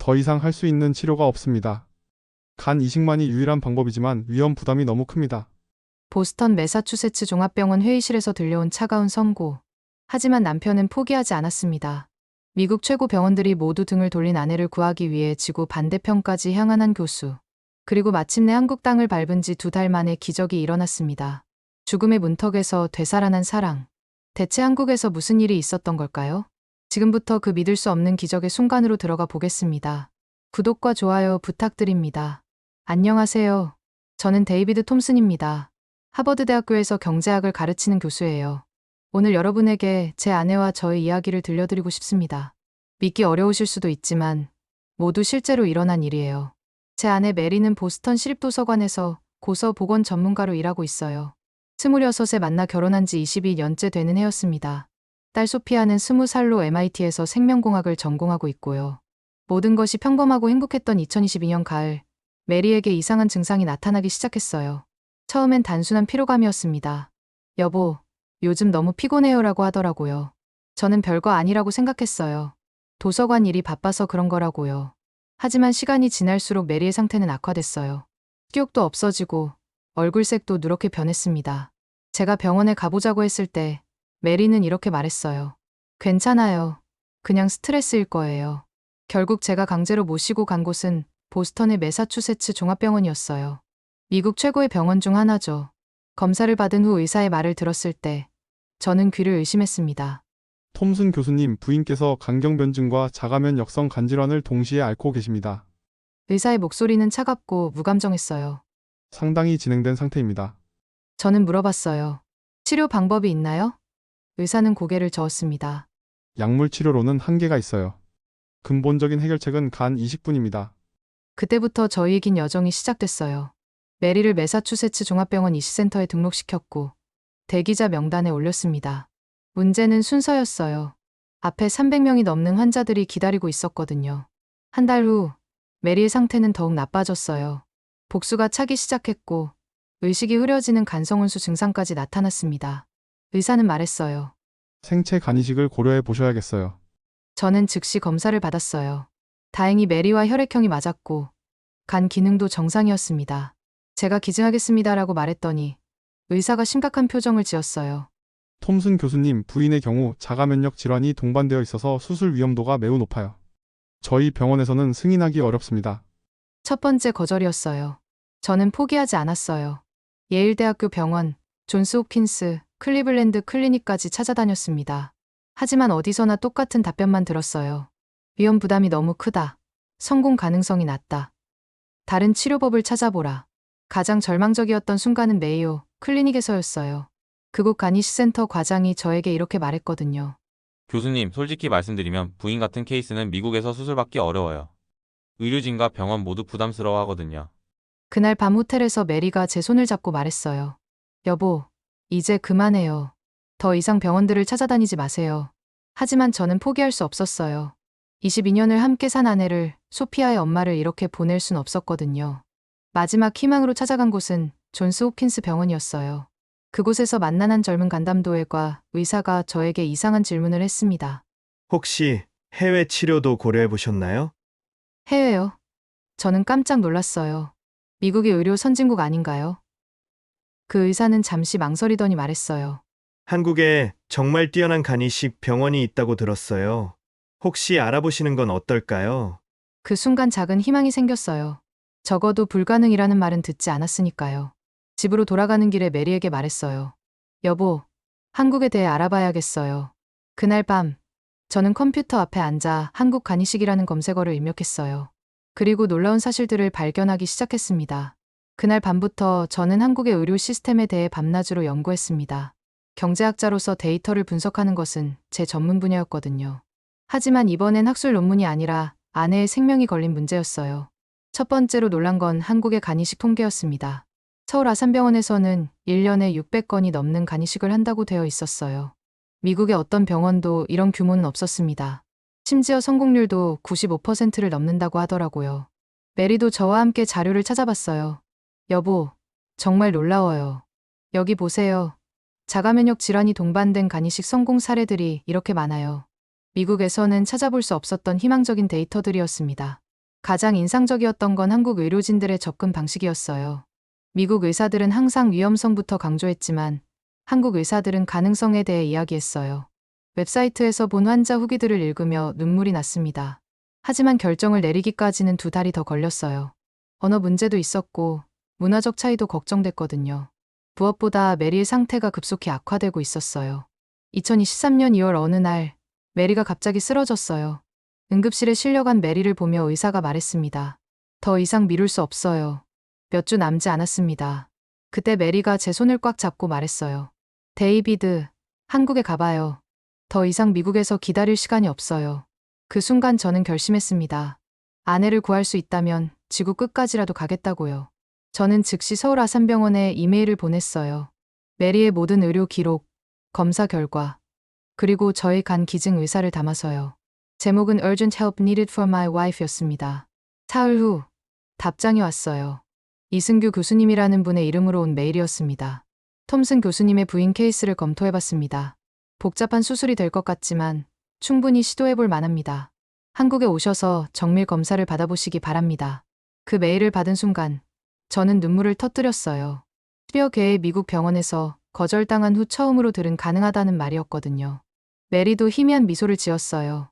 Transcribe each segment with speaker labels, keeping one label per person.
Speaker 1: 더 이상 할 수 있는 치료가 없습니다. 간 이식만이 유일한 방법이지만 위험 부담이 너무 큽니다.
Speaker 2: 보스턴 매사추세츠 종합병원 회의실에서 들려온 차가운 선고. 하지만 남편은 포기하지 않았습니다. 미국 최고 병원들이 모두 등을 돌린 아내를 구하기 위해 지구 반대편까지 향한 한 교수. 그리고 마침내 한국 땅을 밟은 지 2달 만에 기적이 일어났습니다. 죽음의 문턱에서 되살아난 사랑. 대체 한국에서 무슨 일이 있었던 걸까요? 지금부터 그 믿을 수 없는 기적의 순간으로 들어가 보겠습니다. 구독과 좋아요 부탁드립니다. 안녕하세요. 저는 데이비드 톰슨입니다. 하버드 대학교에서 경제학을 가르치는 교수예요. 오늘 여러분에게 제 아내와 저의 이야기를 들려드리고 싶습니다. 믿기 어려우실 수도 있지만 모두 실제로 일어난 일이에요. 제 아내 메리는 보스턴 시립도서관에서 고서 보건 전문가로 일하고 있어요. 26에 만나 결혼한 지 22년째 되는 해였습니다. 딸 소피아는 20살로 MIT에서 생명공학을 전공하고 있고요. 모든 것이 평범하고 행복했던 2022년 가을, 메리에게 이상한 증상이 나타나기 시작했어요. 처음엔 단순한 피로감이었습니다. 여보, 요즘 너무 피곤해요라고 하더라고요. 저는 별거 아니라고 생각했어요. 도서관 일이 바빠서 그런 거라고요. 하지만 시간이 지날수록 메리의 상태는 악화됐어요. 기억도 없어지고 얼굴색도 누렇게 변했습니다. 제가 병원에 가보자고 했을 때 메리는 이렇게 말했어요. 괜찮아요. 그냥 스트레스일 거예요. 결국 제가 강제로 모시고 간 곳은 보스턴의 매사추세츠 종합병원이었어요. 미국 최고의 병원 중 하나죠. 검사를 받은 후 의사의 말을 들었을 때 저는 귀를 의심했습니다.
Speaker 1: 톰슨 교수님, 부인께서 간경변증과 자가면역성 간질환을 동시에 앓고 계십니다.
Speaker 2: 의사의 목소리는 차갑고 무감정했어요.
Speaker 1: 상당히 진행된 상태입니다.
Speaker 2: 저는 물어봤어요. 치료 방법이 있나요? 의사는 고개를 저었습니다.
Speaker 1: 약물 치료로는 한계가 있어요. 근본적인 해결책은 간 이식뿐입니다.
Speaker 2: 그때부터 저희의 긴 여정이 시작됐어요. 메리를 매사추세츠 종합병원 이식센터에 등록시켰고 대기자 명단에 올렸습니다. 문제는 순서였어요. 앞에 300명이 넘는 환자들이 기다리고 있었거든요. 한 달 후 메리의 상태는 더욱 나빠졌어요. 복수가 차기 시작했고 의식이 흐려지는 간성혼수 증상까지 나타났습니다. 의사는 말했어요.
Speaker 1: 생체 간 이식을 고려해 보셔야겠어요.
Speaker 2: 저는 즉시 검사를 받았어요. 다행히 메리와 혈액형이 맞았고 간 기능도 정상이었습니다. 제가 기증하겠습니다라고 말했더니 의사가 심각한 표정을 지었어요.
Speaker 1: 톰슨 교수님, 부인의 경우 자가면역 질환이 동반되어 있어서 수술 위험도가 매우 높아요. 저희 병원에서는 승인하기 어렵습니다.
Speaker 2: 첫 번째 거절이었어요. 저는 포기하지 않았어요. 예일대학교 병원, 존스홉킨스, 클리블랜드 클리닉까지 찾아다녔습니다. 하지만 어디서나 똑같은 답변만 들었어요. 위험 부담이 너무 크다. 성공 가능성이 낮다. 다른 치료법을 찾아보라. 가장 절망적이었던 순간은 메이오 클리닉에서였어요. 그곳 간이식센터 과장이 저에게 이렇게 말했거든요.
Speaker 3: 교수님, 솔직히 말씀드리면 부인 같은 케이스는 미국에서 수술받기 어려워요. 의료진과 병원 모두 부담스러워하거든요.
Speaker 2: 그날 밤 호텔에서 메리가 제 손을 잡고 말했어요. 여보, 이제 그만해요. 더 이상 병원들을 찾아다니지 마세요. 하지만 저는 포기할 수 없었어요. 22년을 함께 산 아내를, 소피아의 엄마를 이렇게 보낼 순 없었거든요. 마지막 희망으로 찾아간 곳은 존스 홉킨스 병원이었어요. 그곳에서 만난 한 젊은 간담도회과 의사가 저에게 이상한 질문을 했습니다.
Speaker 4: 혹시 해외 치료도 고려해 보셨나요?
Speaker 2: 해외요? 저는 깜짝 놀랐어요. 미국이 의료 선진국 아닌가요? 그 의사는 잠시 망설이더니 말했어요.
Speaker 4: 한국에 정말 뛰어난 간이식 병원이 있다고 들었어요. 혹시 알아보시는 건 어떨까요?
Speaker 2: 그 순간 작은 희망이 생겼어요. 적어도 불가능이라는 말은 듣지 않았으니까요. 집으로 돌아가는 길에 메리에게 말했어요. 여보, 한국에 대해 알아봐야겠어요. 그날 밤, 저는 컴퓨터 앞에 앉아 한국 간이식이라는 검색어를 입력했어요. 그리고 놀라운 사실들을 발견하기 시작했습니다. 그날 밤부터 저는 한국의 의료 시스템에 대해 밤낮으로 연구했습니다. 경제학자로서 데이터를 분석하는 것은 제 전문 분야였거든요. 하지만 이번엔 학술 논문이 아니라 아내의 생명이 걸린 문제였어요. 첫 번째로 놀란 건 한국의 간이식 통계였습니다. 서울 아산병원에서는 1년에 600건이 넘는 간이식을 한다고 되어 있었어요. 미국의 어떤 병원도 이런 규모는 없었습니다. 심지어 성공률도 95%를 넘는다고 하더라고요. 메리도 저와 함께 자료를 찾아봤어요. 여보, 정말 놀라워요. 여기 보세요. 자가면역 질환이 동반된 간이식 성공 사례들이 이렇게 많아요. 미국에서는 찾아볼 수 없었던 희망적인 데이터들이었습니다. 가장 인상적이었던 건 한국 의료진들의 접근 방식이었어요. 미국 의사들은 항상 위험성부터 강조했지만 한국 의사들은 가능성에 대해 이야기했어요. 웹사이트에서 본 환자 후기들을 읽으며 눈물이 났습니다. 하지만 결정을 내리기까지는 2달이 더 걸렸어요. 언어 문제도 있었고 문화적 차이도 걱정됐거든요. 무엇보다 메리의 상태가 급속히 악화되고 있었어요. 2023년 2월 어느 날 메리가 갑자기 쓰러졌어요. 응급실에 실려간 메리를 보며 의사가 말했습니다. 더 이상 미룰 수 없어요. 몇 주 남지 않았습니다. 그때 메리가 제 손을 꽉 잡고 말했어요. 데이비드, 한국에 가봐요. 더 이상 미국에서 기다릴 시간이 없어요. 그 순간 저는 결심했습니다. 아내를 구할 수 있다면 지구 끝까지라도 가겠다고요. 저는 즉시 서울 아산병원에 이메일을 보냈어요. 메리의 모든 의료 기록, 검사 결과, 그리고 저의 간 기증 의사를 담아서요. 제목은 Urgent Help Needed for My Wife였습니다. 사흘 후 답장이 왔어요. 이승규 교수님이라는 분의 이름으로 온 메일이었습니다. 톰슨 교수님의 부인 케이스를 검토해봤습니다. 복잡한 수술이 될 것 같지만 충분히 시도해볼 만합니다. 한국에 오셔서 정밀 검사를 받아보시기 바랍니다. 그 메일을 받은 순간 저는 눈물을 터뜨렸어요. 10여 개의 미국 병원에서 거절당한 후 처음으로 들은 가능하다는 말이었거든요. 메리도 희미한 미소를 지었어요.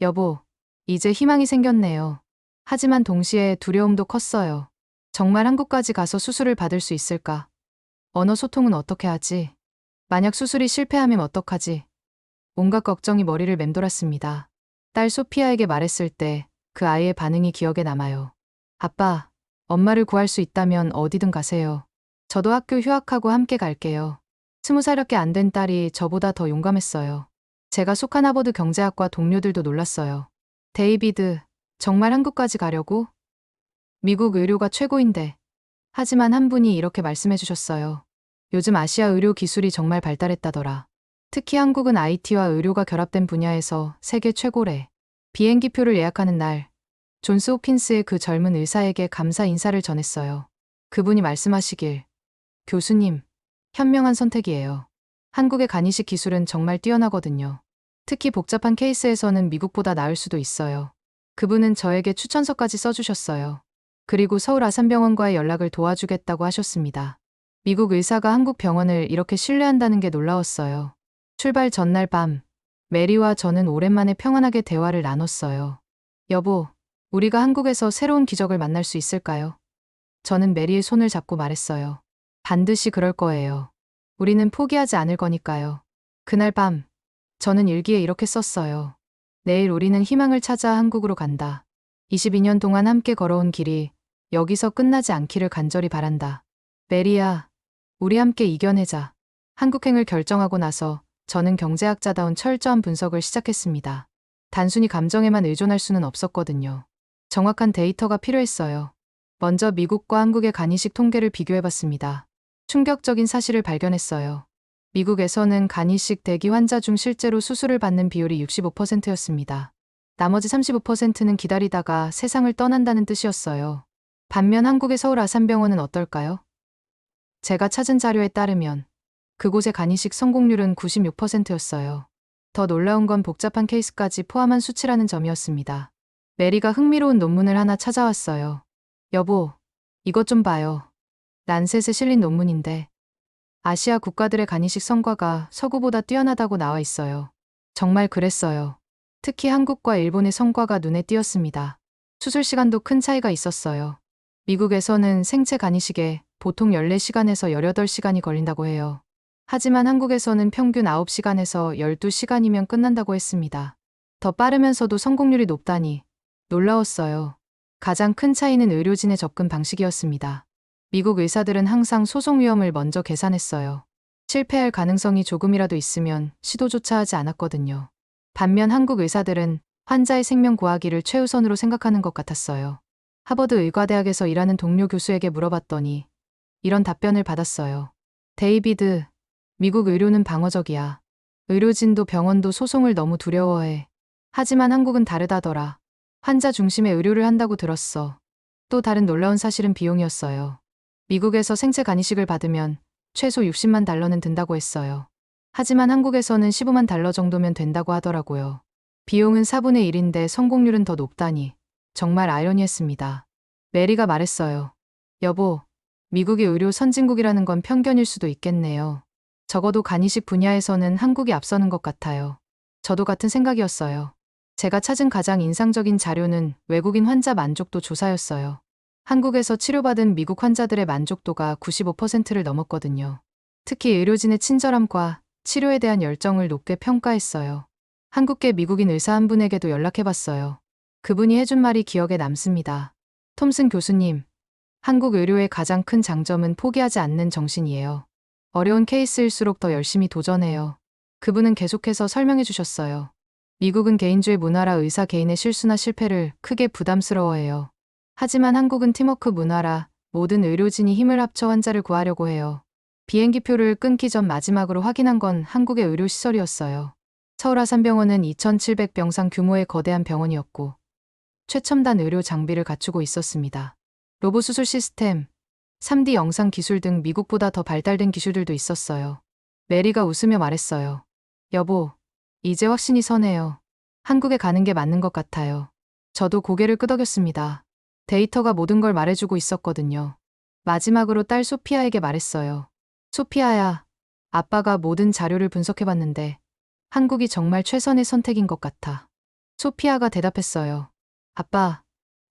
Speaker 2: 여보, 이제 희망이 생겼네요. 하지만 동시에 두려움도 컸어요. 정말 한국까지 가서 수술을 받을 수 있을까? 언어 소통은 어떻게 하지? 만약 수술이 실패하면 어떡하지? 온갖 걱정이 머리를 맴돌았습니다. 딸 소피아에게 말했을 때 그 아이의 반응이 기억에 남아요. 아빠, 엄마를 구할 수 있다면 어디든 가세요. 저도 학교 휴학하고 함께 갈게요. 20살밖에 안 된 딸이 저보다 더 용감했어요. 제가 속한 하버드 경제학과 동료들도 놀랐어요. 데이비드, 정말 한국까지 가려고? 미국 의료가 최고인데. 하지만 한 분이 이렇게 말씀해 주셨어요. 요즘 아시아 의료 기술이 정말 발달했다더라. 특히 한국은 IT와 의료가 결합된 분야에서 세계 최고래. 비행기표를 예약하는 날, 존스 호킨스의 그 젊은 의사에게 감사 인사를 전했어요. 그분이 말씀하시길, 교수님, 현명한 선택이에요. 한국의 간이식 기술은 정말 뛰어나거든요. 특히 복잡한 케이스에서는 미국보다 나을 수도 있어요. 그분은 저에게 추천서까지 써주셨어요. 그리고 서울 아산병원과의 연락을 도와주겠다고 하셨습니다. 미국 의사가 한국 병원을 이렇게 신뢰한다는 게 놀라웠어요. 출발 전날 밤, 메리와 저는 오랜만에 평안하게 대화를 나눴어요. 여보, 우리가 한국에서 새로운 기적을 만날 수 있을까요? 저는 메리의 손을 잡고 말했어요. 반드시 그럴 거예요. 우리는 포기하지 않을 거니까요. 그날 밤, 저는 일기에 이렇게 썼어요. 내일 우리는 희망을 찾아 한국으로 간다. 22년 동안 함께 걸어온 길이 여기서 끝나지 않기를 간절히 바란다. 메리야, 우리 함께 이겨내자. 한국행을 결정하고 나서 저는 경제학자다운 철저한 분석을 시작했습니다. 단순히 감정에만 의존할 수는 없었거든요. 정확한 데이터가 필요했어요. 먼저 미국과 한국의 간이식 통계를 비교해봤습니다. 충격적인 사실을 발견했어요. 미국에서는 간이식 대기 환자 중 실제로 수술을 받는 비율이 65%였습니다. 나머지 35%는 기다리다가 세상을 떠난다는 뜻이었어요. 반면 한국의 서울 아산병원은 어떨까요? 제가 찾은 자료에 따르면 그곳의 간이식 성공률은 96%였어요. 더 놀라운 건 복잡한 케이스까지 포함한 수치라는 점이었습니다. 메리가 흥미로운 논문을 하나 찾아왔어요. 여보, 이것 좀 봐요. 란셋에 실린 논문인데 아시아 국가들의 간이식 성과가 서구보다 뛰어나다고 나와 있어요. 정말 그랬어요. 특히 한국과 일본의 성과가 눈에 띄었습니다. 수술 시간도 큰 차이가 있었어요. 미국에서는 생체 간이식에 보통 14시간에서 18시간이 걸린다고 해요. 하지만 한국에서는 평균 9시간에서 12시간이면 끝난다고 했습니다. 더 빠르면서도 성공률이 높다니 놀라웠어요. 가장 큰 차이는 의료진의 접근 방식이었습니다. 미국 의사들은 항상 소송 위험을 먼저 계산했어요. 실패할 가능성이 조금이라도 있으면 시도조차 하지 않았거든요. 반면 한국 의사들은 환자의 생명 구하기를 최우선으로 생각하는 것 같았어요. 하버드 의과대학에서 일하는 동료 교수에게 물어봤더니 이런 답변을 받았어요. 데이비드, 미국 의료는 방어적이야. 의료진도 병원도 소송을 너무 두려워해. 하지만 한국은 다르다더라. 환자 중심의 의료를 한다고 들었어. 또 다른 놀라운 사실은 비용이었어요. 미국에서 생체 간이식을 받으면 최소 60만 달러는 든다고 했어요. 하지만 한국에서는 15만 달러 정도면 된다고 하더라고요. 비용은 4분의 1인데 성공률은 더 높다니 정말 아이러니했습니다. 메리가 말했어요. 여보, 미국이 의료 선진국이라는 건 편견일 수도 있겠네요. 적어도 간이식 분야에서는 한국이 앞서는 것 같아요. 저도 같은 생각이었어요. 제가 찾은 가장 인상적인 자료는 외국인 환자 만족도 조사였어요. 한국에서 치료받은 미국 환자들의 만족도가 95%를 넘었거든요. 특히 의료진의 친절함과 치료에 대한 열정을 높게 평가했어요. 한국계 미국인 의사 한 분에게도 연락해봤어요. 그분이 해준 말이 기억에 남습니다. 톰슨 교수님, 한국 의료의 가장 큰 장점은 포기하지 않는 정신이에요. 어려운 케이스일수록 더 열심히 도전해요. 그분은 계속해서 설명해 주셨어요. 미국은 개인주의 문화라 의사 개인의 실수나 실패를 크게 부담스러워해요. 하지만 한국은 팀워크 문화라 모든 의료진이 힘을 합쳐 환자를 구하려고 해요. 비행기표를 끊기 전 마지막으로 확인한 건 한국의 의료시설이었어요. 서울아산병원은 2,700병상 규모의 거대한 병원이었고 최첨단 의료 장비를 갖추고 있었습니다. 로봇 수술 시스템, 3D 영상 기술 등 미국보다 더 발달된 기술들도 있었어요. 메리가 웃으며 말했어요. 여보, 이제 확신이 서네요. 한국에 가는 게 맞는 것 같아요. 저도 고개를 끄덕였습니다. 데이터가 모든 걸 말해주고 있었거든요. 마지막으로 딸 소피아에게 말했어요. 소피아야, 아빠가 모든 자료를 분석해봤는데 한국이 정말 최선의 선택인 것 같아. 소피아가 대답했어요. 아빠,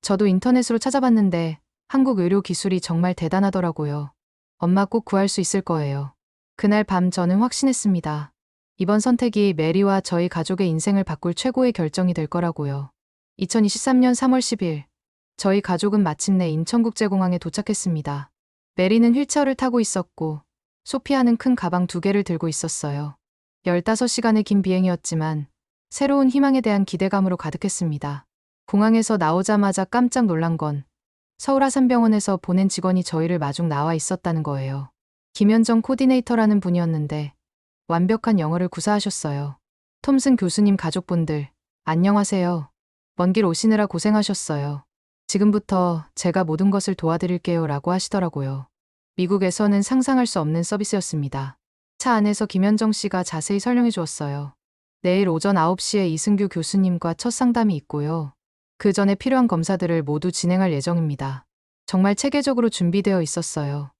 Speaker 2: 저도 인터넷으로 찾아봤는데 한국 의료 기술이 정말 대단하더라고요. 엄마 꼭 구할 수 있을 거예요. 그날 밤 저는 확신했습니다. 이번 선택이 메리와 저희 가족의 인생을 바꿀 최고의 결정이 될 거라고요. 2023년 3월 10일, 저희 가족은 마침내 인천국제공항에 도착했습니다. 메리는 휠체어를 타고 있었고, 소피아는 큰 가방 2개를 들고 있었어요. 15시간의 긴 비행이었지만, 새로운 희망에 대한 기대감으로 가득했습니다. 공항에서 나오자마자 깜짝 놀란 건, 서울아산병원에서 보낸 직원이 저희를 마중 나와 있었다는 거예요. 김현정 코디네이터라는 분이었는데, 완벽한 영어를 구사하셨어요. 톰슨 교수님 가족분들, 안녕하세요. 먼 길 오시느라 고생하셨어요. 지금부터 제가 모든 것을 도와드릴게요 라고 하시더라고요. 미국에서는 상상할 수 없는 서비스였습니다. 차 안에서 김현정 씨가 자세히 설명해 주었어요. 내일 오전 9시에 이승규 교수님과 첫 상담이 있고요. 그 전에 필요한 검사들을 모두 진행할 예정입니다. 정말 체계적으로 준비되어 있었어요.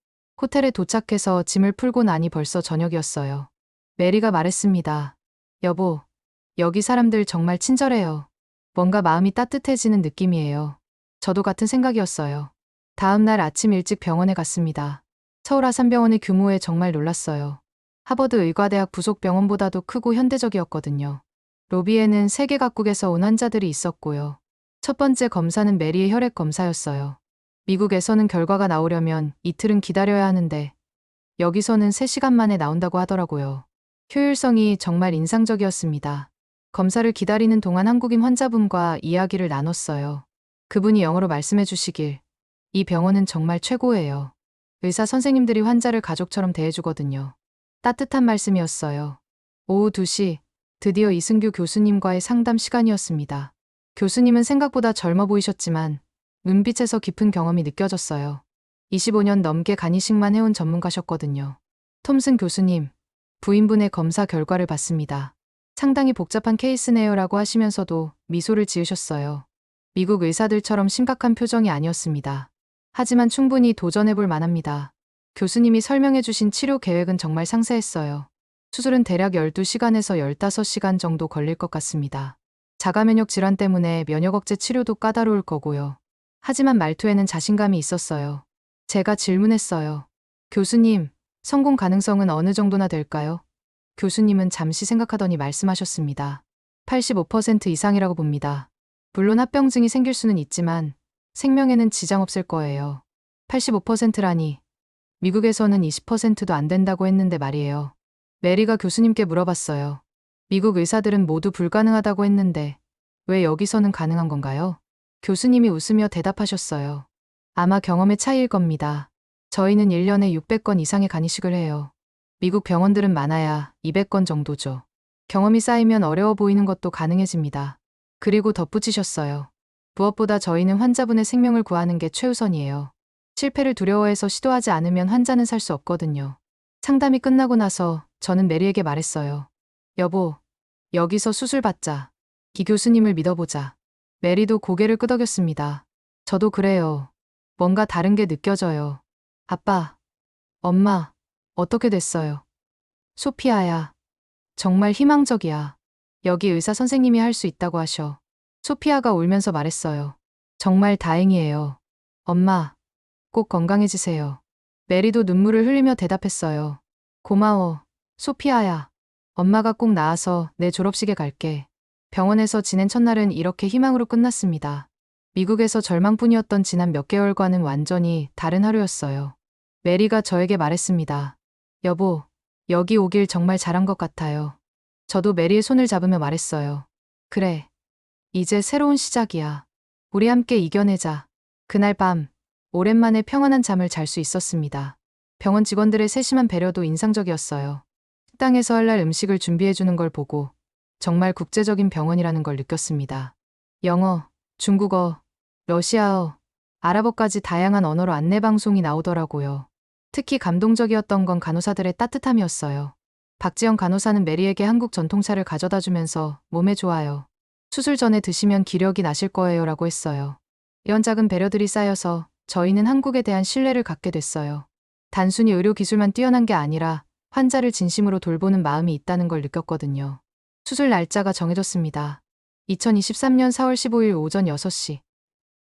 Speaker 2: 호텔에 도착해서 짐을 풀고 나니 벌써 저녁이었어요. 메리가 말했습니다. 여보, 여기 사람들 정말 친절해요. 뭔가 마음이 따뜻해지는 느낌이에요. 저도 같은 생각이었어요. 다음 날 아침 일찍 병원에 갔습니다. 서울아산병원의 규모에 정말 놀랐어요. 하버드 의과대학 부속 병원보다도 크고 현대적이었거든요. 로비에는 세계 각국에서 온 환자들이 있었고요. 첫 번째 검사는 메리의 혈액 검사였어요. 미국에서는 결과가 나오려면 이틀은 기다려야 하는데 여기서는 3시간 만에 나온다고 하더라고요. 효율성이 정말 인상적이었습니다. 검사를 기다리는 동안 한국인 환자분과 이야기를 나눴어요. 그분이 영어로 말씀해 주시길, 이 병원은 정말 최고예요. 의사 선생님들이 환자를 가족처럼 대해주거든요. 따뜻한 말씀이었어요. 오후 2시, 드디어 이승규 교수님과의 상담 시간이었습니다. 교수님은 생각보다 젊어 보이셨지만 눈빛에서 깊은 경험이 느껴졌어요. 25년 넘게 간이식만 해온 전문가셨거든요. 톰슨 교수님, 부인분의 검사 결과를 봤습니다. 상당히 복잡한 케이스네요 라고 하시면서도 미소를 지으셨어요. 미국 의사들처럼 심각한 표정이 아니었습니다. 하지만 충분히 도전해볼 만합니다. 교수님이 설명해주신 치료 계획은 정말 상세했어요. 수술은 대략 12시간에서 15시간 정도 걸릴 것 같습니다. 자가면역 질환 때문에 면역 억제 치료도 까다로울 거고요. 하지만 말투에는 자신감이 있었어요. 제가 질문했어요. 교수님, 성공 가능성은 어느 정도나 될까요? 교수님은 잠시 생각하더니 말씀하셨습니다. 85% 이상이라고 봅니다. 물론 합병증이 생길 수는 있지만 생명에는 지장 없을 거예요. 85%라니 미국에서는 20%도 안 된다고 했는데 말이에요. 메리가 교수님께 물어봤어요. 미국 의사들은 모두 불가능하다고 했는데 왜 여기서는 가능한 건가요? 교수님이 웃으며 대답하셨어요. 아마 경험의 차이일 겁니다. 저희는 1년에 600건 이상의 간이식을 해요. 미국 병원들은 많아야 200건 정도죠. 경험이 쌓이면 어려워 보이는 것도 가능해집니다. 그리고 덧붙이셨어요. 무엇보다 저희는 환자분의 생명을 구하는 게 최우선이에요. 실패를 두려워해서 시도하지 않으면 환자는 살 수 없거든요. 상담이 끝나고 나서 저는 메리에게 말했어요. 여보, 여기서 수술 받자. 이 교수님을 믿어보자. 메리도 고개를 끄덕였습니다. 저도 그래요. 뭔가 다른 게 느껴져요. 아빠, 엄마, 어떻게 됐어요? 소피아야, 정말 희망적이야. 여기 의사 선생님이 할 수 있다고 하셔. 소피아가 울면서 말했어요. 정말 다행이에요. 엄마, 꼭 건강해지세요. 메리도 눈물을 흘리며 대답했어요. 고마워, 소피아야. 엄마가 꼭 나아서 내 졸업식에 갈게. 병원에서 지낸 첫날은 이렇게 희망으로 끝났습니다. 미국에서 절망뿐이었던 지난 몇 개월과는 완전히 다른 하루였어요. 메리가 저에게 말했습니다. 여보, 여기 오길 정말 잘한 것 같아요. 저도 메리의 손을 잡으며 말했어요. 그래. 이제 새로운 시작이야. 우리 함께 이겨내자. 그날 밤, 오랜만에 평안한 잠을 잘 수 있었습니다. 병원 직원들의 세심한 배려도 인상적이었어요. 식당에서 할 날 음식을 준비해주는 걸 보고 정말 국제적인 병원이라는 걸 느꼈습니다. 영어, 중국어, 러시아어, 아랍어까지 다양한 언어로 안내방송이 나오더라고요. 특히 감동적이었던 건 간호사들의 따뜻함이었어요. 박지영 간호사는 메리에게 한국 전통차를 가져다 주면서 몸에 좋아요. 수술 전에 드시면 기력이 나실 거예요 라고 했어요. 이런 작은 배려들이 쌓여서 저희는 한국에 대한 신뢰를 갖게 됐어요. 단순히 의료 기술만 뛰어난 게 아니라 환자를 진심으로 돌보는 마음이 있다는 걸 느꼈거든요. 수술 날짜가 정해졌습니다. 2023년 4월 15일 오전 6시.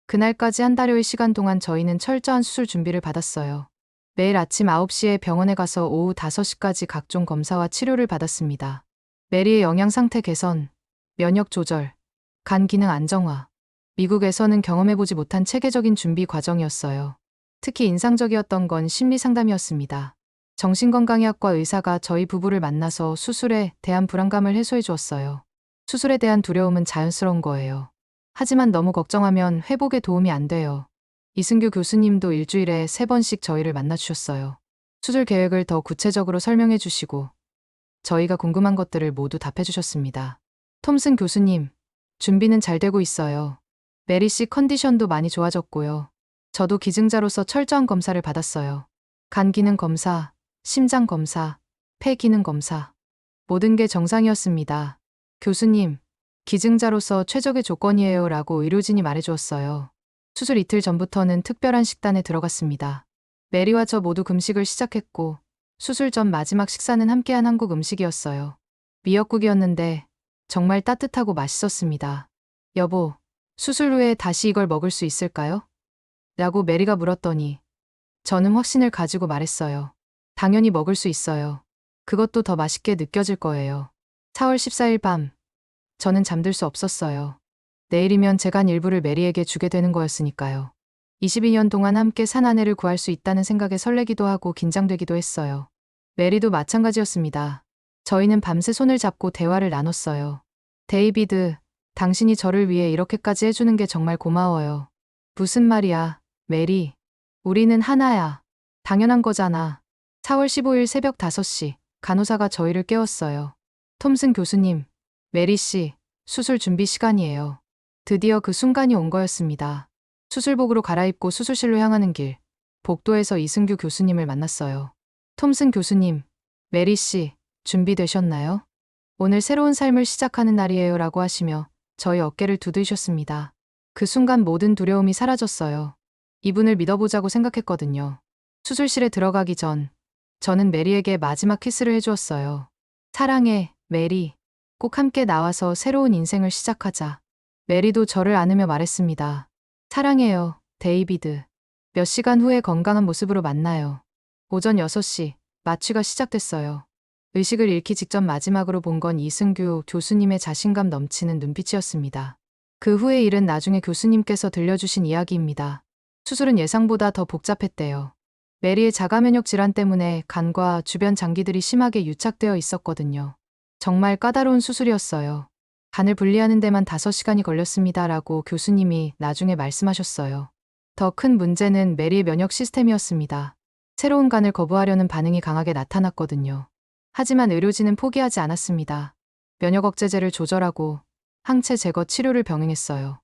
Speaker 2: 그날까지 한 달여의 시간 동안 저희는 철저한 수술 준비를 받았어요. 매일 아침 9시에 병원에 가서 오후 5시까지 각종 검사와 치료를 받았습니다. 메리의 영양 상태 개선, 면역 조절, 간 기능 안정화. 미국에서는 경험해보지 못한 체계적인 준비 과정이었어요. 특히 인상적이었던 건 심리 상담이었습니다. 정신건강의학과 의사가 저희 부부를 만나서 수술에 대한 불안감을 해소해 주었어요. 수술에 대한 두려움은 자연스러운 거예요. 하지만 너무 걱정하면 회복에 도움이 안 돼요. 이승규 교수님도 일주일에 3번씩 저희를 만나 주셨어요. 수술 계획을 더 구체적으로 설명해 주시고 저희가 궁금한 것들을 모두 답해 주셨습니다. 톰슨 교수님, 준비는 잘 되고 있어요. 메리 씨 컨디션도 많이 좋아졌고요. 저도 기증자로서 철저한 검사를 받았어요. 간 기능 검사, 심장 검사, 폐 기능 검사. 모든 게 정상이었습니다. 교수님, 기증자로서 최적의 조건이에요 라고 의료진이 말해주었어요. 수술 이틀 전부터는 특별한 식단에 들어갔습니다. 메리와 저 모두 금식을 시작했고 수술 전 마지막 식사는 함께한 한국 음식이었어요. 미역국이었는데 정말 따뜻하고 맛있었습니다. 여보, 수술 후에 다시 이걸 먹을 수 있을까요? 라고 메리가 물었더니 저는 확신을 가지고 말했어요. 당연히 먹을 수 있어요. 그것도 더 맛있게 느껴질 거예요. 4월 14일 밤, 저는 잠들 수 없었어요. 내일이면 제 간 일부를 메리에게 주게 되는 거였으니까요. 22년 동안 함께 산 아내를 구할 수 있다는 생각에 설레기도 하고 긴장되기도 했어요. 메리도 마찬가지였습니다. 저희는 밤새 손을 잡고 대화를 나눴어요. 데이비드, 당신이 저를 위해 이렇게까지 해주는 게 정말 고마워요. 무슨 말이야, 메리. 우리는 하나야. 당연한 거잖아. 4월 15일 새벽 5시, 간호사가 저희를 깨웠어요. 톰슨 교수님, 메리 씨, 수술 준비 시간이에요. 드디어 그 순간이 온 거였습니다. 수술복으로 갈아입고 수술실로 향하는 길, 복도에서 이승규 교수님을 만났어요. 톰슨 교수님, 메리 씨, 준비되셨나요? 오늘 새로운 삶을 시작하는 날이에요 라고 하시며 저희 어깨를 두드리셨습니다. 그 순간 모든 두려움이 사라졌어요. 이분을 믿어보자고 생각했거든요. 수술실에 들어가기 전, 저는 메리에게 마지막 키스를 해주었어요. 사랑해, 메리. 꼭 함께 나와서 새로운 인생을 시작하자. 메리도 저를 안으며 말했습니다. 사랑해요, 데이비드. 몇 시간 후에 건강한 모습으로 만나요. 오전 6시, 마취가 시작됐어요. 의식을 잃기 직전 마지막으로 본 건 이승규 교수님의 자신감 넘치는 눈빛이었습니다. 그 후의 일은 나중에 교수님께서 들려주신 이야기입니다. 수술은 예상보다 더 복잡했대요. 메리의 자가면역 질환 때문에 간과 주변 장기들이 심하게 유착되어 있었거든요. 정말 까다로운 수술이었어요. 간을 분리하는 데만 5시간이 걸렸습니다 라고 교수님이 나중에 말씀하셨어요. 더 큰 문제는 메리의 면역 시스템이었습니다. 새로운 간을 거부하려는 반응이 강하게 나타났거든요. 하지만 의료진은 포기하지 않았습니다. 면역 억제제를 조절하고 항체 제거 치료를 병행했어요.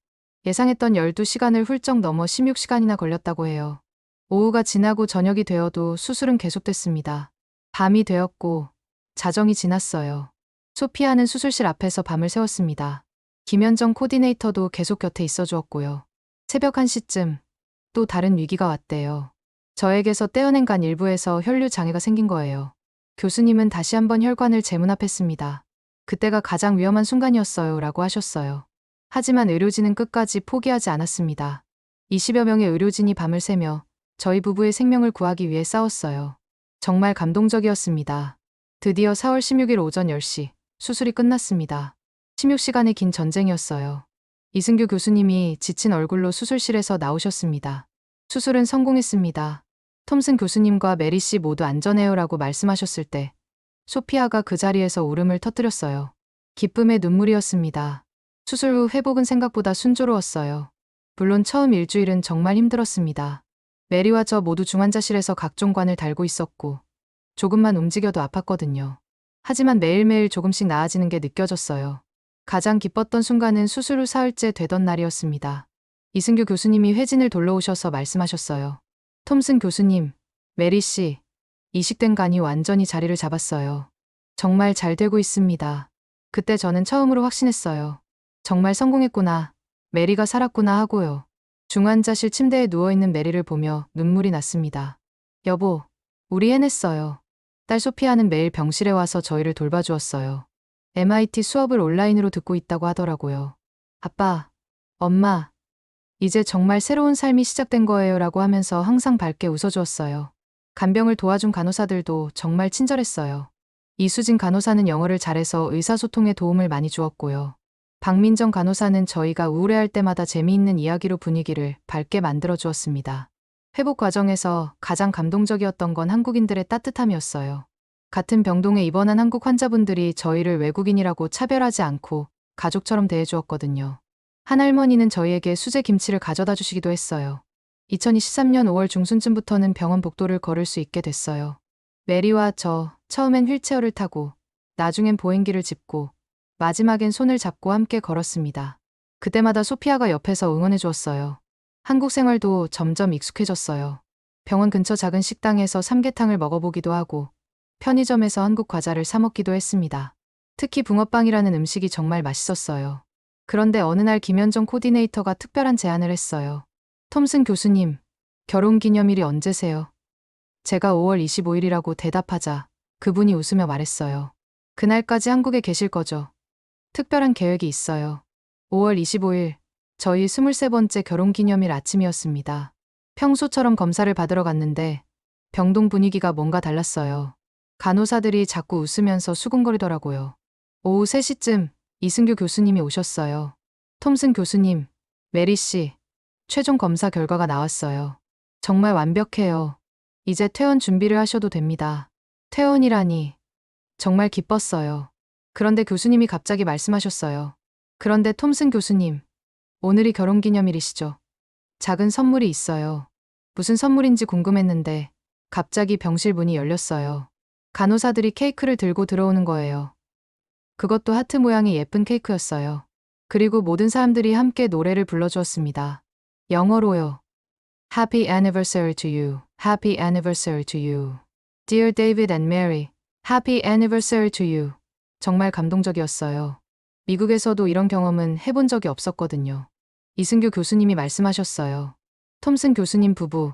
Speaker 2: 예상했던 12시간을 훌쩍 넘어 16시간이나 걸렸다고 해요. 오후가 지나고 저녁이 되어도 수술은 계속됐습니다. 밤이 되었고 자정이 지났어요. 소피아는 수술실 앞에서 밤을 새웠습니다. 김현정 코디네이터도 계속 곁에 있어 주었고요. 새벽 1시쯤 또 다른 위기가 왔대요. 저에게서 떼어낸 간 일부에서 혈류 장애가 생긴 거예요. 교수님은 다시 한번 혈관을 재문합했습니다. 그때가 가장 위험한 순간이었어요 라고 하셨어요. 하지만 의료진은 끝까지 포기하지 않았습니다. 20여 명의 의료진이 밤을 새며 저희 부부의 생명을 구하기 위해 싸웠어요. 정말 감동적이었습니다. 드디어 4월 16일 오전 10시 수술이 끝났습니다. 16시간의 긴 전쟁이었어요. 이승규 교수님이 지친 얼굴로 수술실에서 나오셨습니다. 수술은 성공했습니다. 톰슨 교수님과 메리 씨 모두 안전해요라고 말씀하셨을 때 소피아가 그 자리에서 울음을 터뜨렸어요. 기쁨의 눈물이었습니다. 수술 후 회복은 생각보다 순조로웠어요. 물론 처음 일주일은 정말 힘들었습니다. 메리와 저 모두 중환자실에서 각종 관을 달고 있었고 조금만 움직여도 아팠거든요. 하지만 매일매일 조금씩 나아지는 게 느껴졌어요. 가장 기뻤던 순간은 수술 후 사흘째 되던 날이었습니다. 이승규 교수님이 회진을 돌러오셔서 말씀하셨어요. 톰슨 교수님, 메리 씨, 이식된 간이 완전히 자리를 잡았어요. 정말 잘 되고 있습니다. 그때 저는 처음으로 확신했어요. 정말 성공했구나. 메리가 살았구나 하고요. 중환자실 침대에 누워있는 메리를 보며 눈물이 났습니다. 여보, 우리 해냈어요. 딸 소피아는 매일 병실에 와서 저희를 돌봐주었어요. MIT 수업을 온라인으로 듣고 있다고 하더라고요. 아빠, 엄마, 이제 정말 새로운 삶이 시작된 거예요 라고 하면서 항상 밝게 웃어주었어요. 간병을 도와준 간호사들도 정말 친절했어요. 이수진 간호사는 영어를 잘해서 의사소통에 도움을 많이 주었고요. 박민정 간호사는 저희가 우울해할 때마다 재미있는 이야기로 분위기를 밝게 만들어 주었습니다. 회복 과정에서 가장 감동적이었던 건 한국인들의 따뜻함이었어요. 같은 병동에 입원한 한국 환자분들이 저희를 외국인이라고 차별하지 않고 가족처럼 대해주었거든요. 한 할머니는 저희에게 수제 김치를 가져다 주시기도 했어요. 2023년 5월 중순쯤부터는 병원 복도를 걸을 수 있게 됐어요. 메리와 저 처음엔 휠체어를 타고 나중엔 보행기를 짚고 마지막엔 손을 잡고 함께 걸었습니다. 그때마다 소피아가 옆에서 응원해 주었어요. 한국 생활도 점점 익숙해졌어요. 병원 근처 작은 식당에서 삼계탕을 먹어보기도 하고 편의점에서 한국 과자를 사 먹기도 했습니다. 특히 붕어빵이라는 음식이 정말 맛있었어요. 그런데 어느 날 김현정 코디네이터가 특별한 제안을 했어요. 톰슨 교수님, 결혼기념일이 언제세요? 제가 5월 25일이라고 대답하자 그분이 웃으며 말했어요. 그날까지 한국에 계실 거죠? 특별한 계획이 있어요. 5월 25일, 저희 23번째 결혼기념일 아침이었습니다. 평소처럼 검사를 받으러 갔는데 병동 분위기가 뭔가 달랐어요. 간호사들이 자꾸 웃으면서 수군거리더라고요. 오후 3시쯤 이승규 교수님이 오셨어요. 톰슨 교수님, 메리 씨, 최종 검사 결과가 나왔어요. 정말 완벽해요. 이제 퇴원 준비를 하셔도 됩니다. 퇴원이라니. 정말 기뻤어요. 그런데 교수님이 갑자기 말씀하셨어요. 그런데 톰슨 교수님, 오늘이 결혼기념일이시죠? 작은 선물이 있어요. 무슨 선물인지 궁금했는데 갑자기 병실 문이 열렸어요. 간호사들이 케이크를 들고 들어오는 거예요. 그것도 하트 모양의 예쁜 케이크였어요. 그리고 모든 사람들이 함께 노래를 불러주었습니다. 영어로요. Happy anniversary to you. Happy anniversary to you. Dear David and Mary. Happy anniversary to you. 정말 감동적이었어요. 미국에서도 이런 경험은 해본 적이 없었거든요. 이승규 교수님이 말씀하셨어요. 톰슨 교수님 부부.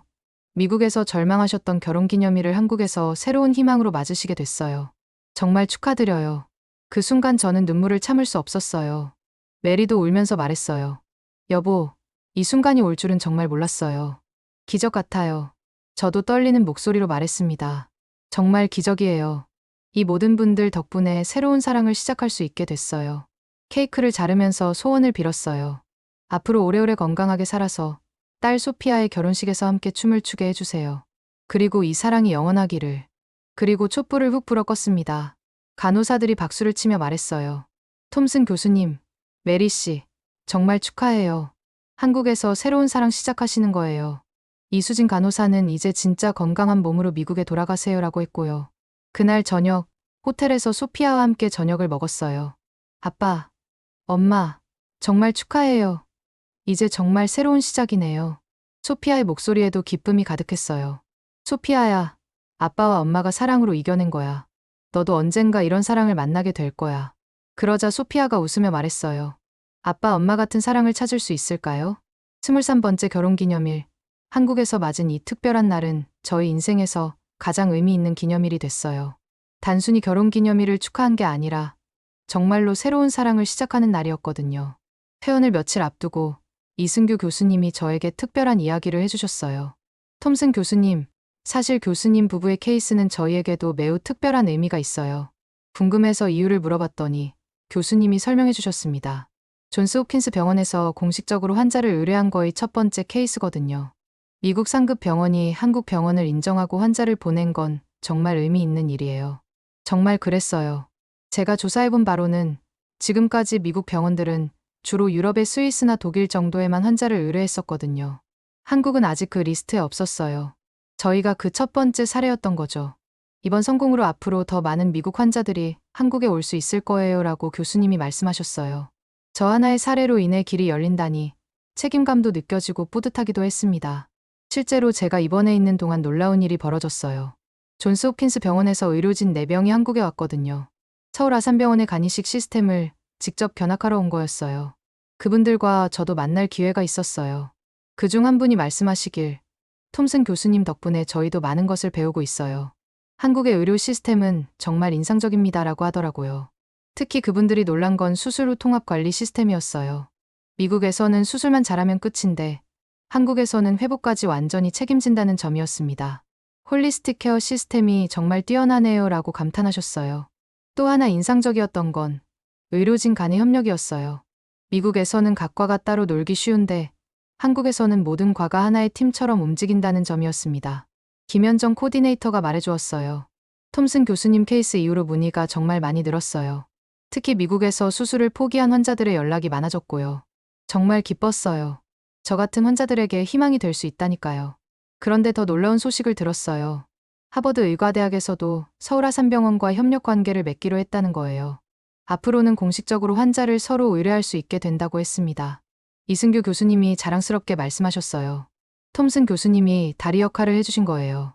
Speaker 2: 미국에서 절망하셨던 결혼기념일을 한국에서 새로운 희망으로 맞으시게 됐어요. 정말 축하드려요. 그 순간 저는 눈물을 참을 수 없었어요. 메리도 울면서 말했어요. 여보, 이 순간이 올 줄은 정말 몰랐어요. 기적 같아요. 저도 떨리는 목소리로 말했습니다. 정말 기적이에요. 이 모든 분들 덕분에 새로운 사랑을 시작할 수 있게 됐어요. 케이크를 자르면서 소원을 빌었어요. 앞으로 오래오래 건강하게 살아서 딸 소피아의 결혼식에서 함께 춤을 추게 해주세요. 그리고 이 사랑이 영원하기를. 그리고 촛불을 훅 불어 껐습니다. 간호사들이 박수를 치며 말했어요. 톰슨 교수님, 메리 씨, 정말 축하해요. 한국에서 새로운 사랑 시작하시는 거예요. 이수진 간호사는 이제 진짜 건강한 몸으로 미국에 돌아가세요라고 했고요. 그날 저녁, 호텔에서 소피아와 함께 저녁을 먹었어요. 아빠, 엄마, 정말 축하해요. 이제 정말 새로운 시작이네요. 소피아의 목소리에도 기쁨이 가득했어요. 소피아야, 아빠와 엄마가 사랑으로 이겨낸 거야. 너도 언젠가 이런 사랑을 만나게 될 거야. 그러자 소피아가 웃으며 말했어요. 아빠, 엄마 같은 사랑을 찾을 수 있을까요? 23번째 결혼기념일. 한국에서 맞은 이 특별한 날은 저희 인생에서 가장 의미 있는 기념일이 됐어요. 단순히 결혼기념일을 축하한 게 아니라 정말로 새로운 사랑을 시작하는 날이었거든요. 퇴원을 며칠 앞두고 이승규 교수님이 저에게 특별한 이야기를 해주셨어요. 톰슨 교수님, 사실 교수님 부부의 케이스는 저희에게도 매우 특별한 의미가 있어요. 궁금해서 이유를 물어봤더니 교수님이 설명해 주셨습니다. 존스 홉킨스 병원에서 공식적으로 환자를 의뢰한 거의 첫 번째 케이스거든요. 미국 상급 병원이 한국 병원을 인정하고 환자를 보낸 건 정말 의미 있는 일이에요. 정말 그랬어요. 제가 조사해본 바로는 지금까지 미국 병원들은 주로 유럽의 스위스나 독일 정도에만 환자를 의뢰했었거든요. 한국은 아직 그 리스트에 없었어요. 저희가 그 첫 번째 사례였던 거죠. 이번 성공으로 앞으로 더 많은 미국 환자들이 한국에 올 수 있을 거예요 라고 교수님이 말씀하셨어요. 저 하나의 사례로 인해 길이 열린다니 책임감도 느껴지고 뿌듯하기도 했습니다. 실제로 제가 입원해 있는 동안 놀라운 일이 벌어졌어요. 존스 홉킨스 병원에서 의료진 4명이 한국에 왔거든요. 서울 아산병원의 간이식 시스템을 직접 견학하러 온 거였어요. 그분들과 저도 만날 기회가 있었어요. 그중 한 분이 말씀하시길, 톰슨 교수님 덕분에 저희도 많은 것을 배우고 있어요. 한국의 의료 시스템은 정말 인상적입니다라고 하더라고요. 특히 그분들이 놀란 건 수술 후 통합 관리 시스템이었어요. 미국에서는 수술만 잘하면 끝인데 한국에서는 회복까지 완전히 책임진다는 점이었습니다. 홀리스틱 케어 시스템이 정말 뛰어나네요 라고 감탄하셨어요. 또 하나 인상적이었던 건 의료진 간의 협력이었어요. 미국에서는 각 과가 따로 놀기 쉬운데 한국에서는 모든 과가 하나의 팀처럼 움직인다는 점이었습니다. 김현정 코디네이터가 말해주었어요. 톰슨 교수님 케이스 이후로 문의가 정말 많이 늘었어요. 특히 미국에서 수술을 포기한 환자들의 연락이 많아졌고요. 정말 기뻤어요. 저 같은 환자들에게 희망이 될 수 있다니까요. 그런데 더 놀라운 소식을 들었어요. 하버드 의과대학에서도 서울아산병원과 협력 관계를 맺기로 했다는 거예요. 앞으로는 공식적으로 환자를 서로 의뢰할 수 있게 된다고 했습니다. 이승규 교수님이 자랑스럽게 말씀하셨어요. 톰슨 교수님이 다리 역할을 해주신 거예요.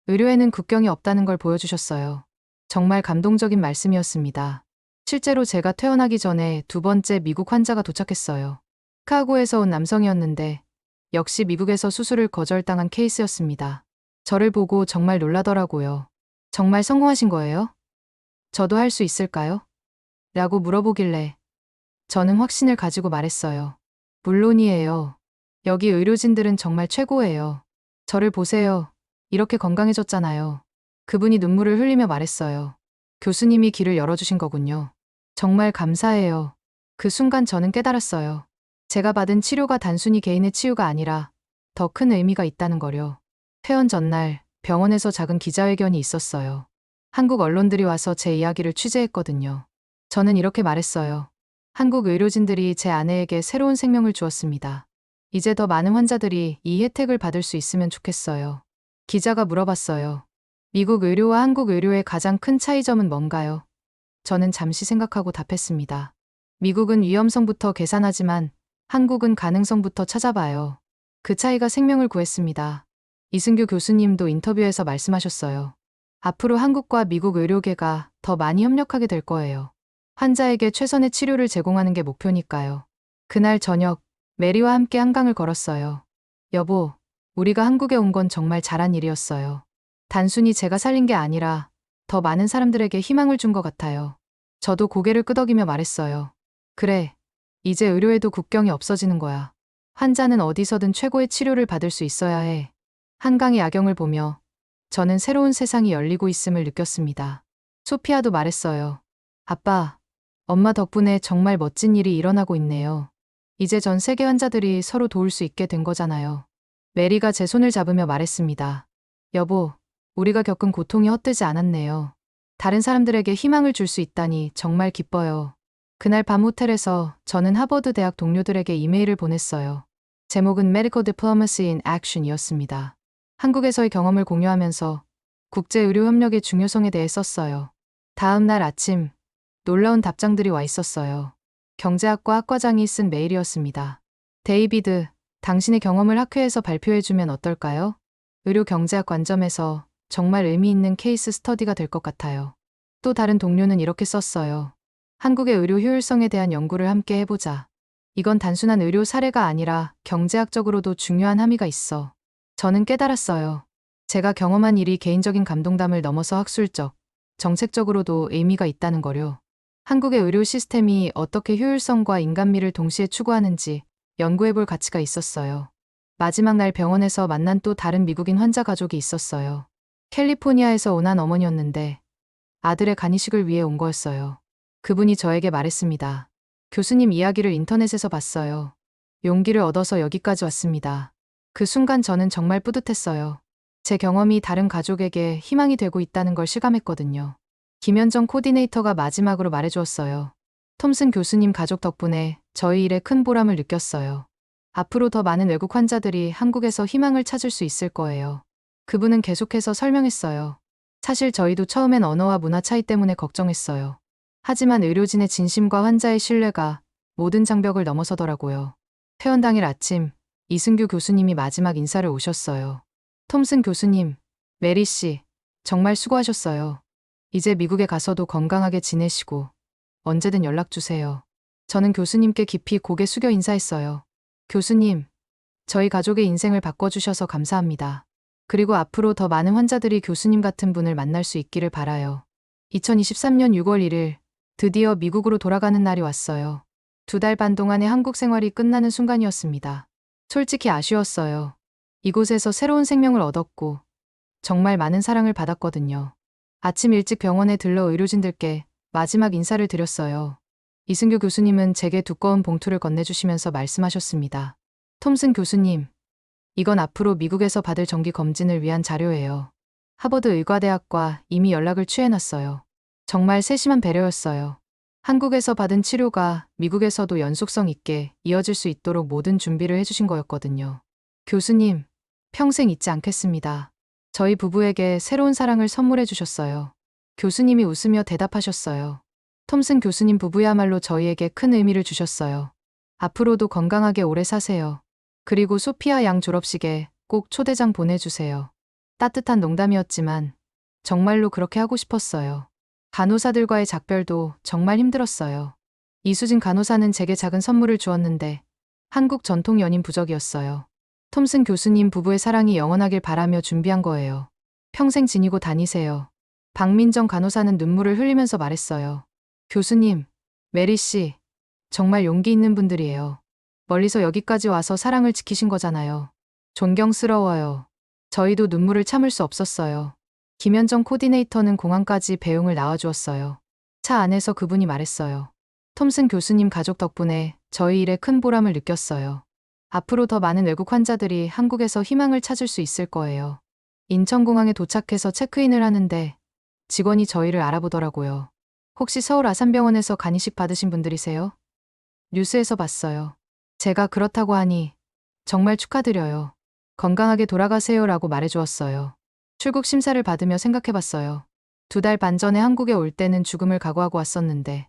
Speaker 2: 의료에는 국경이 없다는 걸 보여주셨어요. 정말 감동적인 말씀이었습니다. 실제로 제가 퇴원하기 전에 2번째 미국 환자가 도착했어요. 시카고에서 온 남성이었는데 역시 미국에서 수술을 거절당한 케이스였습니다. 저를 보고 정말 놀라더라고요. 정말 성공하신 거예요? 저도 할 수 있을까요? 라고 물어보길래 저는 확신을 가지고 말했어요. 물론이에요. 여기 의료진들은 정말 최고예요. 저를 보세요. 이렇게 건강해졌잖아요. 그분이 눈물을 흘리며 말했어요. 교수님이 길을 열어주신 거군요. 정말 감사해요. 그 순간 저는 깨달았어요. 제가 받은 치료가 단순히 개인의 치유가 아니라 더 큰 의미가 있다는 거요. 퇴원 전날 병원에서 작은 기자회견이 있었어요. 한국 언론들이 와서 제 이야기를 취재했거든요. 저는 이렇게 말했어요. 한국 의료진들이 제 아내에게 새로운 생명을 주었습니다. 이제 더 많은 환자들이 이 혜택을 받을 수 있으면 좋겠어요. 기자가 물어봤어요. 미국 의료와 한국 의료의 가장 큰 차이점은 뭔가요? 저는 잠시 생각하고 답했습니다. 미국은 위험성부터 계산하지만 한국은 가능성부터 찾아봐요. 그 차이가 생명을 구했습니다. 이승규 교수님도 인터뷰에서 말씀하셨어요. 앞으로 한국과 미국 의료계가 더 많이 협력하게 될 거예요. 환자에게 최선의 치료를 제공하는 게 목표니까요. 그날 저녁, 메리와 함께 한강을 걸었어요. 여보, 우리가 한국에 온 건 정말 잘한 일이었어요. 단순히 제가 살린 게 아니라 더 많은 사람들에게 희망을 준 것 같아요. 저도 고개를 끄덕이며 말했어요. 그래, 이제 의료에도 국경이 없어지는 거야. 환자는 어디서든 최고의 치료를 받을 수 있어야 해. 한강의 야경을 보며 저는 새로운 세상이 열리고 있음을 느꼈습니다. 소피아도 말했어요. 아빠, 엄마 덕분에 정말 멋진 일이 일어나고 있네요. 이제 전 세계 환자들이 서로 도울 수 있게 된 거잖아요. 메리가 제 손을 잡으며 말했습니다. 여보, 우리가 겪은 고통이 헛되지 않았네요. 다른 사람들에게 희망을 줄 수 있다니 정말 기뻐요. 그날 밤 호텔에서 저는 하버드 대학 동료들에게 이메일을 보냈어요. 제목은 Medical Diplomacy in Action이었습니다. 한국에서의 경험을 공유하면서 국제의료 협력의 중요성에 대해 썼어요. 다음 날 아침, 놀라운 답장들이 와 있었어요. 경제학과 학과장이 쓴 메일이었습니다. 데이비드, 당신의 경험을 학회에서 발표해주면 어떨까요? 의료 경제학 관점에서 정말 의미 있는 케이스 스터디가 될 것 같아요. 또 다른 동료는 이렇게 썼어요. 한국의 의료 효율성에 대한 연구를 함께 해보자. 이건 단순한 의료 사례가 아니라 경제학적으로도 중요한 함의가 있어. 저는 깨달았어요. 제가 경험한 일이 개인적인 감동담을 넘어서 학술적, 정책적으로도 의미가 있다는 거요. 한국의 의료 시스템이 어떻게 효율성과 인간미를 동시에 추구하는지 연구해볼 가치가 있었어요. 마지막 날 병원에서 만난 또 다른 미국인 환자 가족이 있었어요. 캘리포니아에서 온 한 어머니였는데 아들의 간이식을 위해 온 거였어요. 그분이 저에게 말했습니다. 교수님 이야기를 인터넷에서 봤어요. 용기를 얻어서 여기까지 왔습니다. 그 순간 저는 정말 뿌듯했어요. 제 경험이 다른 가족에게 희망이 되고 있다는 걸 실감했거든요. 김현정 코디네이터가 마지막으로 말해주었어요. 톰슨 교수님 가족 덕분에 저희 일에 큰 보람을 느꼈어요. 앞으로 더 많은 외국 환자들이 한국에서 희망을 찾을 수 있을 거예요. 그분은 계속해서 설명했어요. 사실 저희도 처음엔 언어와 문화 차이 때문에 걱정했어요. 하지만 의료진의 진심과 환자의 신뢰가 모든 장벽을 넘어서더라고요. 퇴원 당일 아침, 이승규 교수님이 마지막 인사를 오셨어요. 톰슨 교수님, 메리 씨, 정말 수고하셨어요. 이제 미국에 가서도 건강하게 지내시고 언제든 연락 주세요. 저는 교수님께 깊이 고개 숙여 인사했어요. 교수님, 저희 가족의 인생을 바꿔주셔서 감사합니다. 그리고 앞으로 더 많은 환자들이 교수님 같은 분을 만날 수 있기를 바라요. 2023년 6월 1일, 드디어 미국으로 돌아가는 날이 왔어요. 2달 반 동안의 한국 생활이 끝나는 순간이었습니다. 솔직히 아쉬웠어요. 이곳에서 새로운 생명을 얻었고, 정말 많은 사랑을 받았거든요. 아침 일찍 병원에 들러 의료진들께 마지막 인사를 드렸어요. 이승규 교수님은 제게 두꺼운 봉투를 건네주시면서 말씀하셨습니다. 톰슨 교수님, 이건 앞으로 미국에서 받을 정기 검진을 위한 자료예요. 하버드 의과대학과 이미 연락을 취해놨어요. 정말 세심한 배려였어요. 한국에서 받은 치료가 미국에서도 연속성 있게 이어질 수 있도록 모든 준비를 해주신 거였거든요. 교수님, 평생 잊지 않겠습니다. 저희 부부에게 새로운 사랑을 선물해 주셨어요. 교수님이 웃으며 대답하셨어요. 톰슨 교수님 부부야말로 저희에게 큰 의미를 주셨어요. 앞으로도 건강하게 오래 사세요. 그리고 소피아 양 졸업식에 꼭 초대장 보내주세요. 따뜻한 농담이었지만 정말로 그렇게 하고 싶었어요. 간호사들과의 작별도 정말 힘들었어요. 이수진 간호사는 제게 작은 선물을 주었는데 한국 전통 연인 부적이었어요. 톰슨 교수님 부부의 사랑이 영원하길 바라며 준비한 거예요. 평생 지니고 다니세요. 박민정 간호사는 눈물을 흘리면서 말했어요. 교수님, 메리 씨, 정말 용기 있는 분들이에요. 멀리서 여기까지 와서 사랑을 지키신 거잖아요. 존경스러워요. 저희도 눈물을 참을 수 없었어요. 김현정 코디네이터는 공항까지 배웅을 나와주었어요. 차 안에서 그분이 말했어요. 톰슨 교수님 가족 덕분에 저희 일에 큰 보람을 느꼈어요. 앞으로 더 많은 외국 환자들이 한국에서 희망을 찾을 수 있을 거예요. 인천공항에 도착해서 체크인을 하는데 직원이 저희를 알아보더라고요. 혹시 서울 아산병원에서 간이식 받으신 분들이세요? 뉴스에서 봤어요. 제가 그렇다고 하니 정말 축하드려요. 건강하게 돌아가세요라고 말해주었어요. 출국 심사를 받으며 생각해봤어요. 2달 반 전에 한국에 올 때는 죽음을 각오하고 왔었는데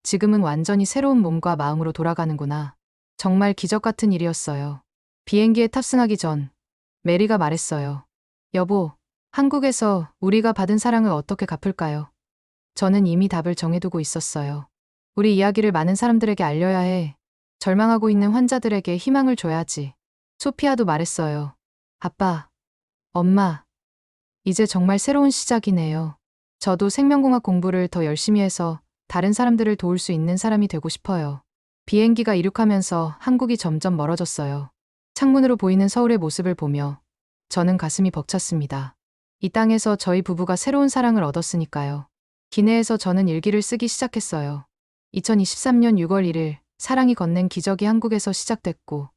Speaker 2: 지금은 완전히 새로운 몸과 마음으로 돌아가는구나. 정말 기적 같은 일이었어요. 비행기에 탑승하기 전 메리가 말했어요. 여보, 한국에서 우리가 받은 사랑을 어떻게 갚을까요? 저는 이미 답을 정해두고 있었어요. 우리 이야기를 많은 사람들에게 알려야 해. 절망하고 있는 환자들에게 희망을 줘야지. 소피아도 말했어요. 아빠, 엄마, 이제 정말 새로운 시작이네요. 저도 생명공학 공부를 더 열심히 해서 다른 사람들을 도울 수 있는 사람이 되고 싶어요. 비행기가 이륙하면서 한국이 점점 멀어졌어요. 창문으로 보이는 서울의 모습을 보며 저는 가슴이 벅찼습니다. 이 땅에서 저희 부부가 새로운 사랑을 얻었으니까요. 기내에서 저는 일기를 쓰기 시작했어요. 2023년 6월 1일, 사랑이 건넨 기적이 한국에서 시작됐고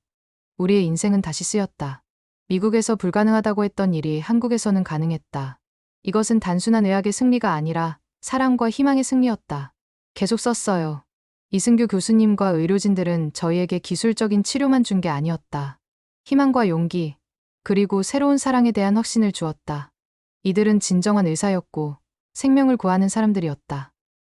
Speaker 2: 우리의 인생은 다시 쓰였다. 미국에서 불가능하다고 했던 일이 한국에서는 가능했다. 이것은 단순한 의학의 승리가 아니라 사랑과 희망의 승리였다. 계속 썼어요. 이승규 교수님과 의료진들은 저희에게 기술적인 치료만 준 게 아니었다. 희망과 용기, 그리고 새로운 사랑에 대한 확신을 주었다. 이들은 진정한 의사였고 생명을 구하는 사람들이었다.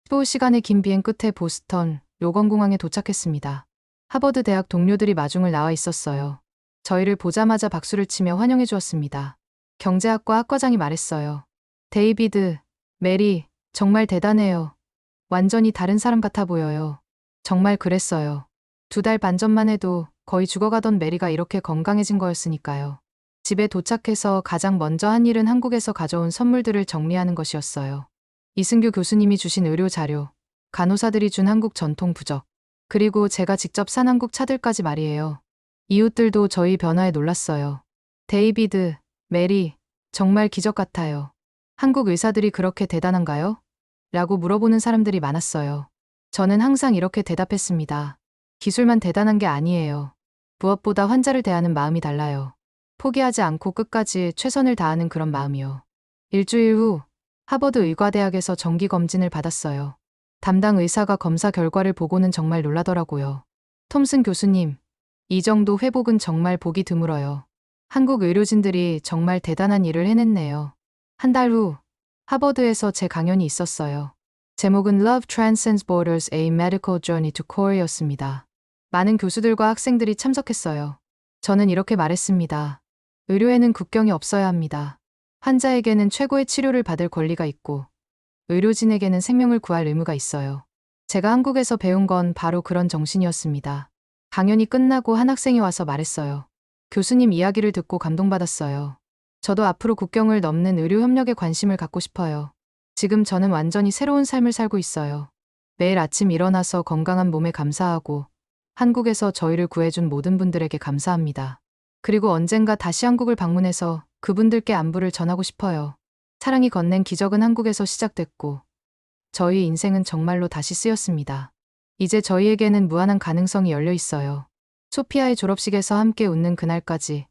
Speaker 2: 15시간의 긴 비행 끝에 보스턴, 로건공항에 도착했습니다. 하버드 대학 동료들이 마중을 나와 있었어요. 저희를 보자마자 박수를 치며 환영해 주었습니다. 경제학과 학과장이 말했어요. 데이비드, 메리, 정말 대단해요. 완전히 다른 사람 같아 보여요. 정말 그랬어요. 2달 반 전만 해도 거의 죽어가던 메리가 이렇게 건강해진 거였으니까요. 집에 도착해서 가장 먼저 한 일은 한국에서 가져온 선물들을 정리하는 것이었어요. 이승규 교수님이 주신 의료 자료, 간호사들이 준 한국 전통 부적, 그리고 제가 직접 산 한국 차들까지 말이에요. 이웃들도 저희 변화에 놀랐어요. 데이비드, 메리, 정말 기적 같아요. 한국 의사들이 그렇게 대단한가요? 라고 물어보는 사람들이 많았어요. 저는 항상 이렇게 대답했습니다. 기술만 대단한 게 아니에요. 무엇보다 환자를 대하는 마음이 달라요. 포기하지 않고 끝까지 최선을 다하는 그런 마음이요. 일주일 후 하버드 의과대학에서 정기 검진을 받았어요. 담당 의사가 검사 결과를 보고는 정말 놀라더라고요. 톰슨 교수님, 이 정도 회복은 정말 보기 드물어요. 한국 의료진들이 정말 대단한 일을 해냈네요. 한 달 후 하버드에서 제 강연이 있었어요. 제목은 Love Transcends Borders: A Medical Journey to Korea였습니다. 많은 교수들과 학생들이 참석했어요. 저는 이렇게 말했습니다. 의료에는 국경이 없어야 합니다. 환자에게는 최고의 치료를 받을 권리가 있고 의료진에게는 생명을 구할 의무가 있어요. 제가 한국에서 배운 건 바로 그런 정신이었습니다. 강연이 끝나고 한 학생이 와서 말했어요. 교수님 이야기를 듣고 감동받았어요. 저도 앞으로 국경을 넘는 의료 협력에 관심을 갖고 싶어요. 지금 저는 완전히 새로운 삶을 살고 있어요. 매일 아침 일어나서 건강한 몸에 감사하고 한국에서 저희를 구해준 모든 분들에게 감사합니다. 그리고 언젠가 다시 한국을 방문해서 그분들께 안부를 전하고 싶어요. 사랑이 건넨 기적은 한국에서 시작됐고 저희 인생은 정말로 다시 쓰였습니다. 이제 저희에게는 무한한 가능성이 열려 있어요. 소피아의 졸업식에서 함께 웃는 그날까지,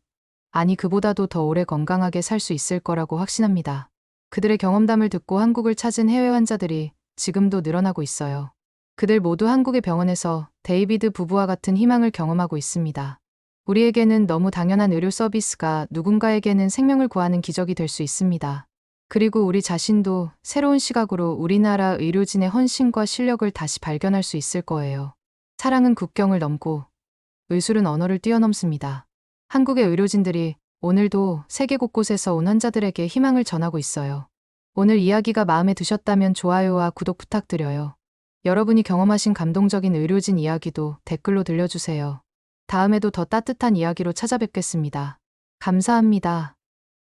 Speaker 2: 아니 그보다도 더 오래 건강하게 살 수 있을 거라고 확신합니다. 그들의 경험담을 듣고 한국을 찾은 해외 환자들이 지금도 늘어나고 있어요. 그들 모두 한국의 병원에서 데이비드 부부와 같은 희망을 경험하고 있습니다. 우리에게는 너무 당연한 의료 서비스가 누군가에게는 생명을 구하는 기적이 될 수 있습니다. 그리고 우리 자신도 새로운 시각으로 우리나라 의료진의 헌신과 실력을 다시 발견할 수 있을 거예요. 사랑은 국경을 넘고 의술은 언어를 뛰어넘습니다. 한국의 의료진들이 오늘도 세계 곳곳에서 온 환자들에게 희망을 전하고 있어요. 오늘 이야기가 마음에 드셨다면 좋아요와 구독 부탁드려요. 여러분이 경험하신 감동적인 의료진 이야기도 댓글로 들려주세요. 다음에도 더 따뜻한 이야기로 찾아뵙겠습니다. 감사합니다.